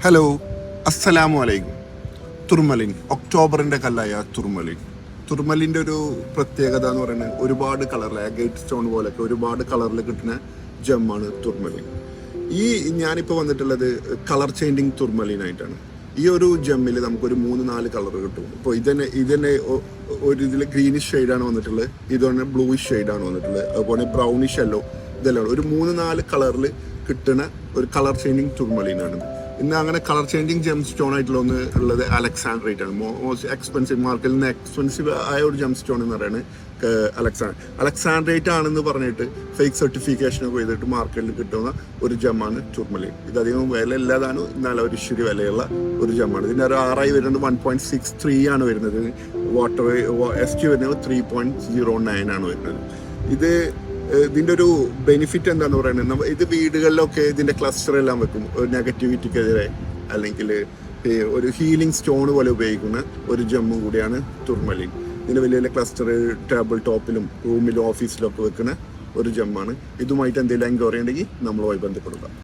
Hello, അസ്സലാമു അലൈക്കും. തുർമലിൻ, ഒക്ടോബറിൻ്റെ കല്ലായ തുർമലിൻ. തുർമലിൻ്റെ ഒരു പ്രത്യേകത എന്ന് പറയുന്നത് ഒരുപാട് കളറിൽ, ഗേറ്റ് സ്റ്റോൺ പോലെയൊക്കെ ഒരുപാട് കളറിൽ കിട്ടുന്ന ജമ്മാണ് തുർമലിൻ. ഞാനിപ്പോൾ വന്നിട്ടുള്ളത് കളർ ചേഞ്ചിങ് തുർമലിനായിട്ടാണ്. ഈ ഒരു ജമ്മിൽ നമുക്കൊരു 3-4 കളർ കിട്ടും. ഇപ്പോൾ ഇതന്നെ ഒരു ഇതിൽ ഗ്രീനിഷ് ഷെയ്ഡാണ് വന്നിട്ടുള്ളത്, ഇതുതന്നെ ബ്ലൂയിഷ് ഷെയ്ഡാണ് വന്നിട്ടുള്ളത്, അതുപോലെ ബ്രൗണിഷ് യെല്ലോ, ഇതെല്ലാം ഒരു 3-4 കളറിൽ കിട്ടുന്ന ഒരു കളർ ചേഞ്ചിങ് തുർമലിനാണ്. ഇന്ന് അങ്ങനെ കളർ ചേഞ്ചിങ് ജെം സ്റ്റോൺ ആയിട്ടുള്ള ഒന്ന് ഉള്ളത് അലക്സാൻഡ്രേറ്റ് ആണ്. മോസ്റ്റ് എക്സ്പെൻസീവ്, മാർക്കറ്റിൽ നിന്ന് എക്സ്പെൻസീവ് ആയ ഒരു ജെം സ്റ്റോൺ എന്ന് പറയുന്നത് അലക്സാൻഡ്രേറ്റ് ആണെന്ന് പറഞ്ഞിട്ട് ഫേക്ക് സർട്ടിഫിക്കേഷനൊക്കെ ചെയ്തിട്ട് മാർക്കറ്റിൽ കിട്ടുന്ന ഒരു ജമ്മാണ് തുർമലിൻ. ഇതധികം വില ഇല്ലാതാണ്, എന്നാൽ ഒരു ഇച്ചിരി വിലയുള്ള ഒരു ജമ്മാണ്. ഇതിൻ്റെ ഒരു RI വരുന്നത് 1.63 ആണ് വരുന്നത്. വാട്ടർ ST വരുന്നത് 3.09 ആണ് വരുന്നത്. ഇതിൻ്റെ ഒരു ബെനിഫിറ്റ് എന്താണെന്ന് പറയുന്നത്, ഇത് വീടുകളിലൊക്കെ ഇതിൻ്റെ ക്ലസ്റ്റർ എല്ലാം വെക്കും, ഒരു നെഗറ്റിവിറ്റിക്കെതിരെ, അല്ലെങ്കിൽ ഒരു ഹീലിംഗ് സ്റ്റോൺ പോലെ ഉപയോഗിക്കുന്ന ഒരു ജമ്മും കൂടിയാണ് തുർമലിൻ. ഇതിൻ്റെ വലിയ വലിയ ക്ലസ്റ്റർ ടേബിൾ ടോപ്പിലും റൂമിലും ഓഫീസിലും ഒക്കെ വെക്കുന്ന ഒരു ജമ്മാണ്. ഇതുമായിട്ട് എന്തെങ്കിലും എൻക്വയറി ഉണ്ടെങ്കിൽ നമ്മളുമായി ബന്ധപ്പെടുക.